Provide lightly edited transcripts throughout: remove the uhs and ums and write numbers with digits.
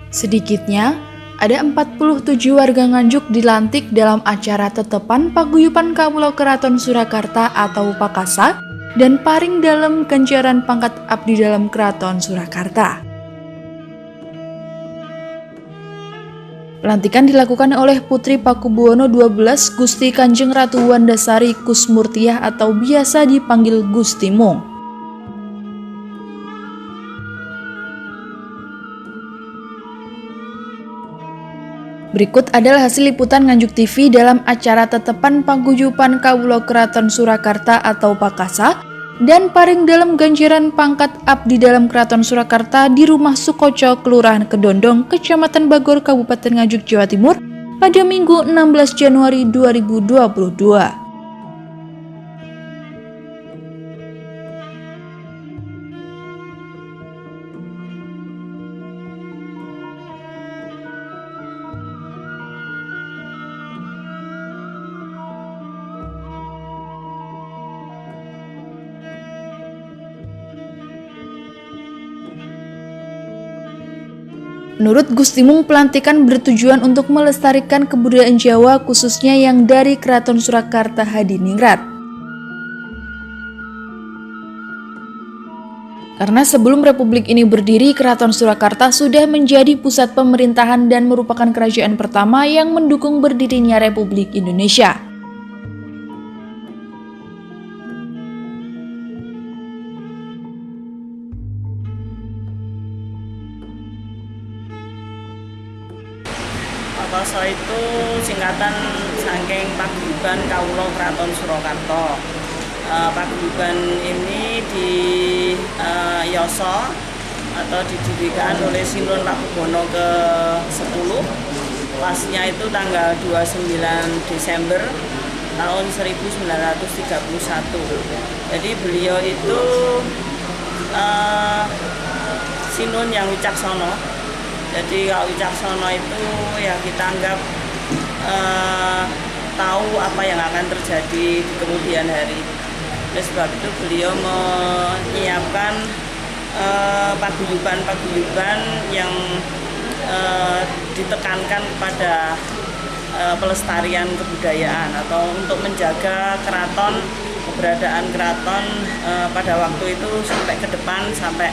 Sedikitnya, ada 47 warga Nganjuk dilantik dalam acara tetepan Paguyuban Kawula Keraton Surakarta atau Pakasa dan paring dalam ganjaran pangkat abdi dalam Keraton Surakarta. Pelantikan dilakukan oleh Putri Pakubuwono XII Gusti Kanjeng Ratu Wandasari Kusmurtiah atau biasa dipanggil Gusti Mung. Berikut adalah hasil liputan Nganjuk TV dalam acara tetepan Paguyuban Kawula Keraton Surakarta atau Pakasa dan paring dalam ganjaran pangkat abdi dalam Keraton Surakarta di Rumah Sukoco, Kelurahan Kedondong, Kecamatan Bagor, Kabupaten Nganjuk, Jawa Timur pada Minggu 16 Januari 2022. Menurut Gusti Mung, pelantikan bertujuan untuk melestarikan kebudayaan Jawa khususnya yang dari Keraton Surakarta Hadiningrat. Karena sebelum Republik ini berdiri, Keraton Surakarta sudah menjadi pusat pemerintahan dan merupakan kerajaan pertama yang mendukung berdirinya Republik Indonesia. Pakasa itu singkatan saking Paguyuban Kawula Keraton Surakarta. Paguyuban ini di Yoso atau didirikan oleh Sinun Pakubuwono ke-10. Pasnya itu tanggal 29 Desember tahun 1931. Jadi beliau itu Sinun yang wicaksana. Jadi kalau wicaksana itu ya kita anggap tahu apa yang akan terjadi di kemudian hari. Oleh sebab itu beliau menyiapkan paguyuban-paguyuban yang ditekankan pada pelestarian kebudayaan atau untuk menjaga keraton, keberadaan keraton pada waktu itu sampai ke depan, sampai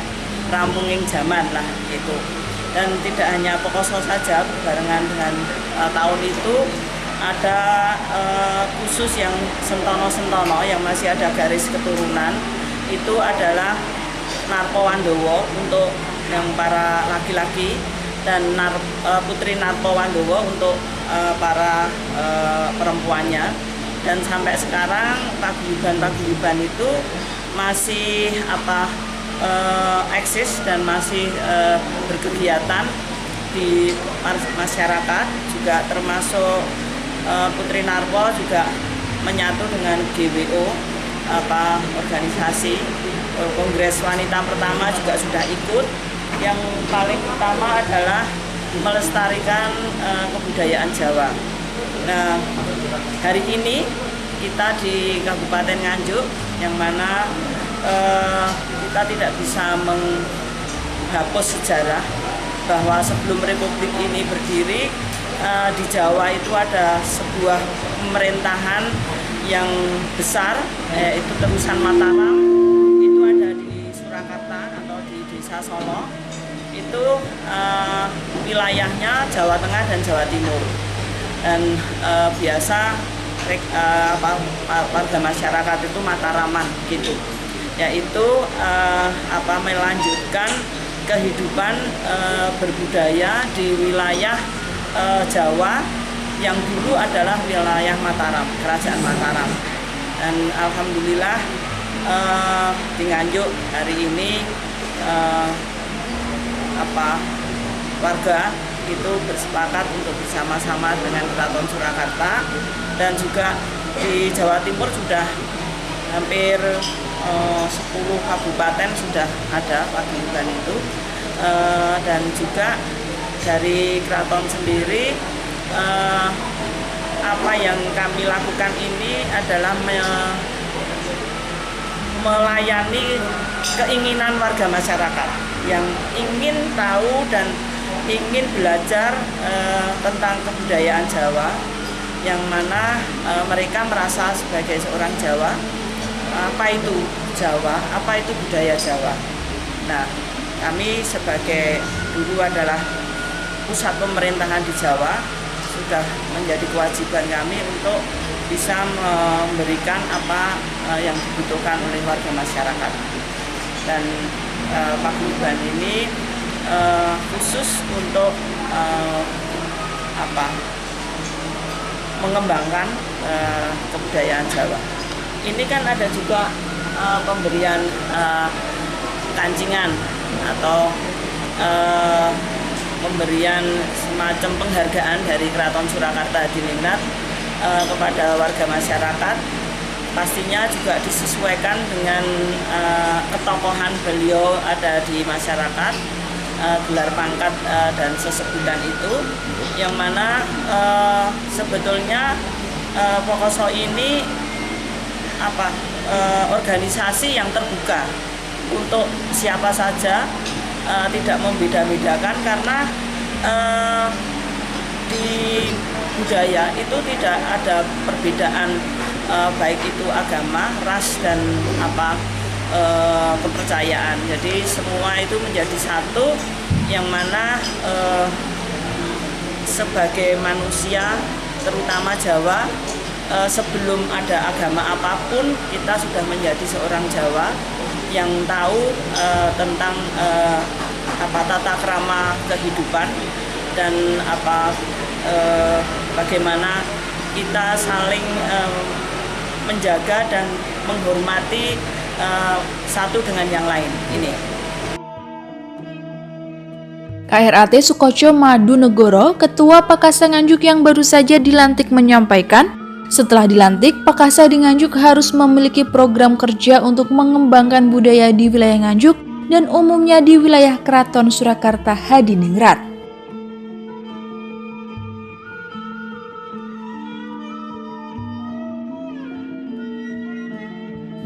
rampunging zaman lah gitu. Dan tidak hanya Pakasa saja, barengan dengan tahun itu ada khusus yang sentono-sentono yang masih ada garis keturunan, itu adalah Narpawandawa untuk yang para laki-laki dan Putri Narpawandawa untuk para perempuannya. Dan sampai sekarang paguyuban-paguyuban itu masih eksis dan masih berkegiatan di masyarakat, juga termasuk Putri Narpa juga menyatu dengan GWO organisasi Kongres Wanita pertama juga sudah ikut. Yang paling utama adalah melestarikan kebudayaan Jawa. Nah, hari ini kita di Kabupaten Nganjuk yang mana kita tidak bisa menghapus sejarah bahwa sebelum Republik ini berdiri di Jawa itu ada sebuah pemerintahan yang besar, yaitu Terusan Mataram. Itu ada di Surakarta atau di Desa Solo. Itu wilayahnya Jawa Tengah dan Jawa Timur. Dan biasa warga masyarakat itu Mataraman gitu. Yaitu melanjutkan kehidupan berbudaya di wilayah Jawa yang dulu adalah wilayah Mataram, Kerajaan Mataram. Dan alhamdulillah di Nganjuk hari ini warga itu bersepakat untuk bersama-sama dengan Keraton Surakarta, dan juga di Jawa Timur sudah hampir 10 kabupaten sudah ada paguyuban itu, dan juga dari keraton sendiri apa yang kami lakukan ini adalah melayani keinginan warga masyarakat yang ingin tahu dan ingin belajar tentang kebudayaan Jawa, yang mana mereka merasa sebagai seorang Jawa, apa itu Jawa, apa itu budaya Jawa. Nah, kami sebagai dulu adalah pusat pemerintahan di Jawa, sudah menjadi kewajiban kami untuk bisa memberikan apa yang dibutuhkan oleh warga masyarakat. Dan paguyuban ini khusus untuk mengembangkan kebudayaan Jawa. Ini kan ada juga pemberian kancingan atau pemberian semacam penghargaan dari Keraton Surakarta Hadiningrat kepada warga masyarakat. Pastinya juga disesuaikan dengan ketokohan beliau ada di masyarakat, gelar pangkat dan sesebutan itu, yang mana sebetulnya Pokoso ini organisasi yang terbuka untuk siapa saja, tidak membeda-bedakan, karena di budaya itu tidak ada perbedaan, baik itu agama, ras, dan kepercayaan. Jadi semua itu menjadi satu, yang mana sebagai manusia, terutama Jawa, sebelum ada agama apapun, kita sudah menjadi seorang Jawa yang tahu tentang tata krama kehidupan, dan bagaimana kita saling menjaga dan menghormati satu dengan yang lain. Ini KRAT Sukoco Madunegoro, Ketua Pakasa Nganjuk yang baru saja dilantik, menyampaikan, setelah dilantik, Pakasa di Nganjuk harus memiliki program kerja untuk mengembangkan budaya di wilayah Nganjuk dan umumnya di wilayah Keraton Surakarta Hadiningrat.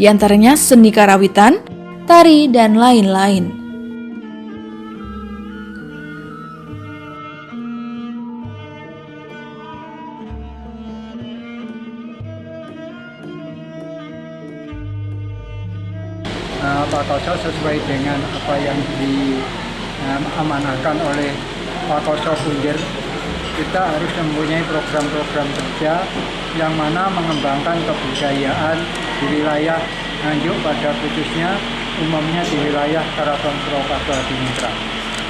Di antaranya seni karawitan, tari, dan lain-lain. Pak Koso sesuai dengan apa yang diamanahkan oleh Pak Koso Punjer, kita harus mempunyai program-program kerja yang mana mengembangkan kebudayaan di wilayah Nganjuk, pada khususnya umumnya di wilayah Keraton Surakarta Hadiningrat.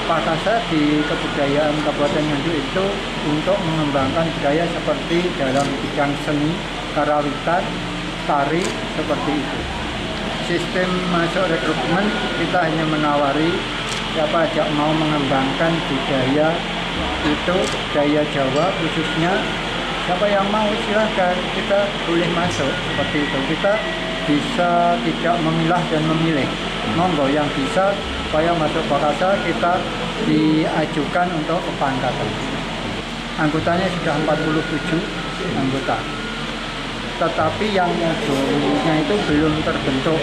Pakasa di kebudayaan Kabupaten Nganjuk itu untuk mengembangkan budaya seperti dalam bidang seni, karawitan, tari, seperti itu. Sistem masuk rekrutmen, kita hanya menawari siapa aja mau mengembangkan budaya itu, budaya Jawa khususnya, siapa yang mau silahkan, kita boleh masuk, seperti itu. Kita bisa tidak memilah dan memilih, monggo yang bisa supaya masuk Pakasa kita diajukan untuk kepangkatan. Anggotanya sudah 47 anggota, tetapi yang modunya itu belum terbentuk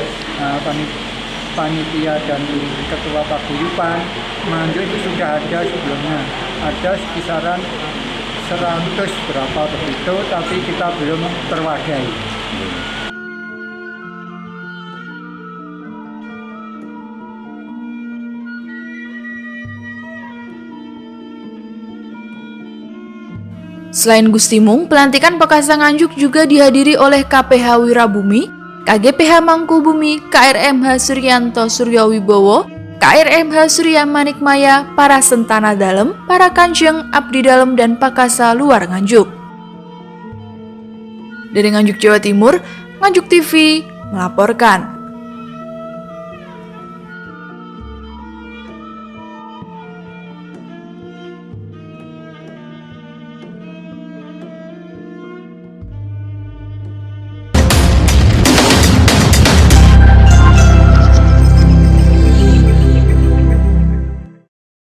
panitia dan ketua paguyuban. Nganjuk itu sudah ada sebelumnya, ada kisaran 100 berapa begitu, tapi kita belum terwadai. Selain Gusti Mung, pelantikan Pakasa Nganjuk juga dihadiri oleh KPH Wirabumi, KGPH Mangkubumi, KRMH Suryanto Suryawibowo, KRMH Surya Manikmaya, para Sentana Dalem, para Kanjeng, Abdi Dalem, dan Pakasa luar Nganjuk. Dari Nganjuk, Jawa Timur, Nganjuk TV melaporkan.